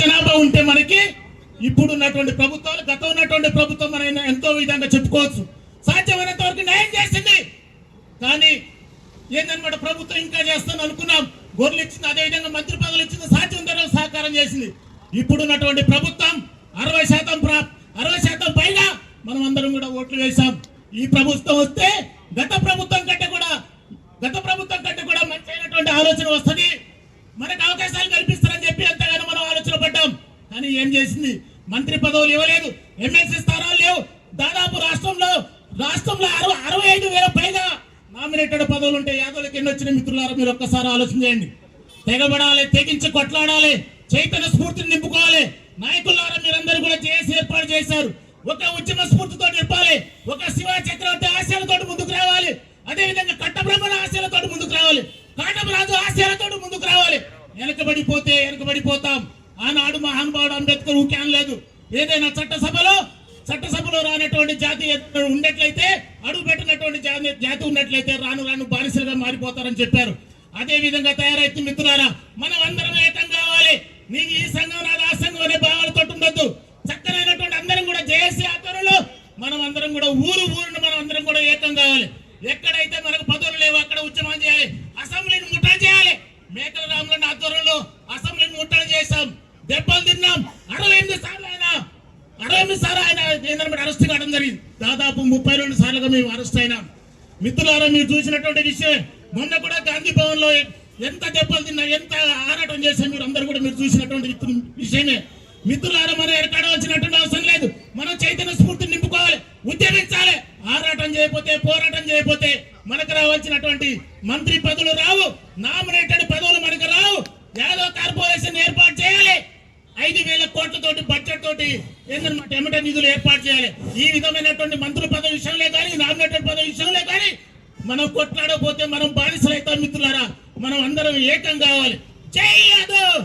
జనాభా ఉంటే మనకి ఇప్పుడు ఉన్నటువంటి ప్రభుత్వాలు, గతం ఉన్నటువంటి ప్రభుత్వం మనం ఎంతో విధంగా చెప్పుకోవచ్చు. సాధ్యమైనంత వరకు న్యాయం చేసింది. కానీ ఏందన్నమాట, ప్రభుత్వం ఇంకా చేస్తాను అనుకున్నాం, గొర్రెలు ఇచ్చింది, అదేవిధంగా మంత్రి పదవులు ఇచ్చింది, సాధ్యం సహకారం చేసింది. ఇప్పుడున్నటువంటి ప్రభుత్వం 60% పైగా మనం అందరం కూడా ఓట్లు వేశాం. ఈ ప్రభుత్వం వస్తే గత ప్రభుత్వం కంటే కూడా మంచి అయినటువంటి ఆలోచన వస్తుంది, మనకు అవకాశాలు కల్పిస్తారని చెప్పి అంతగానో మనం ఆలోచన పడ్డాం. కానీ ఏం చేసింది? మంత్రి పదవులు ఇవ్వలేదు, ఎమ్మెల్సీ స్థానాలు లేవు. దాదాపు రాష్ట్రంలో 65,000 పైగా నామినేటెడ్ పదవులు ఉంటే యాదవులకు ఎన్ని వచ్చిన మిత్రులారా మీరు ఒక్కసారి ఆలోచన చేయండి. తెగబడాలి, తెగించి కొట్లాడాలి, చైతన్య స్ఫూర్తిని నింపుకోవాలి. నాయకులారా మీరందరూ కూడా చేసి ఏర్పాటు చేశారు. ఒక ఉద్యమ స్ఫూర్తితో నింపాలి, ఒక శివ చక్రవర్తి ఆశయాలతో ముందుకు రావాలి, అదేవిధంగా కట్టబ్రహ్మణ ఆశయాలతో ముందుకు రావాలి, కాటమరాజు ఆశయాలతో ముందుకు రావాలి. వెనకబడిపోతాం. ఆనాడు మహానుభావుడు అంబేద్కర్ ఊకే అనలేదు, ఏదైనా చట్టసభలో రానటువంటి జాతి ఉన్నట్లయితే, అడుగు పెట్టినటువంటి జాతి ఉన్నట్లయితే రాను బానిసలుగా మారిపోతారని చెప్పారు. అదే విధంగా తయారైతే మిత్రులారా మనం అందరం ఏకం కావాలి. నీకు ఈ సంఘం నాది ఆ సంఘం అనే భావాలతో ఉండొద్దు. చక్కనైనటువంటి అందరం కూడా జేఏసీ ఆధ్వర్యంలో మనం అందరం కూడా ఊరును మనం అందరం కూడా ఏకం కావాలి. ఎక్కడైతే మనకు పదవులు లేవు అక్కడ ఉద్యమం చేయాలి, అసెంబ్లీని ముట్టడి చేయాలి. మేకల రామగణ ఆధ్వర్యంలో అసెంబ్లీని ముట్టడి చేశాం, దెబ్బలు తిన్నాం. 68 సార్లు ఆయన ఏంటంటే అరెస్ట్ కావడం జరిగింది. దాదాపు 32 సార్లుగా మేము అరెస్ట్ అయినాం. మిత్రులారా మీరు చూసినటువంటి విషయం, మొన్న కూడా గాంధీ భవన్ లో ఎంత దెబ్బలు తిన్నా, ఎంత ఆరాటం చేసాం మీరు అందరూ కూడా మీరు చూసినటువంటి విషయమే. మిత్రులారా మనం ఎరకాడవలసినటువంటి అవసరం లేదు, మనం చైతన్య స్ఫూర్తిని నింపుకోవాలి, ఉద్యమించాలి. ఆరాటం చేయకపోతే, పోరాటం చేయకపోతే మనకు రావాల్సినటువంటి మంత్రి పదవులు రావు, నామినేటెడ్ పదవులు మనకు రావు. యాదవ్ కార్పొరేషన్ ఏర్పాటు చేయాలి, 5,000 కోట్లతోటి బడ్జెట్ తోటి ఏంటన్నమాట ఎమ్మటే నిధులు ఏర్పాటు చేయాలి. ఈ విధమైనటువంటి మంత్రుల పదవి విషయంలో కానీ, నామినేటెడ్ పదవి విషయంలో కానీ మనం కొట్లాడకపోతే మనం బానిసలు అవుతాం. మిత్రులారా మనం అందరం ఏకం కావాలి. జై యాదవ్.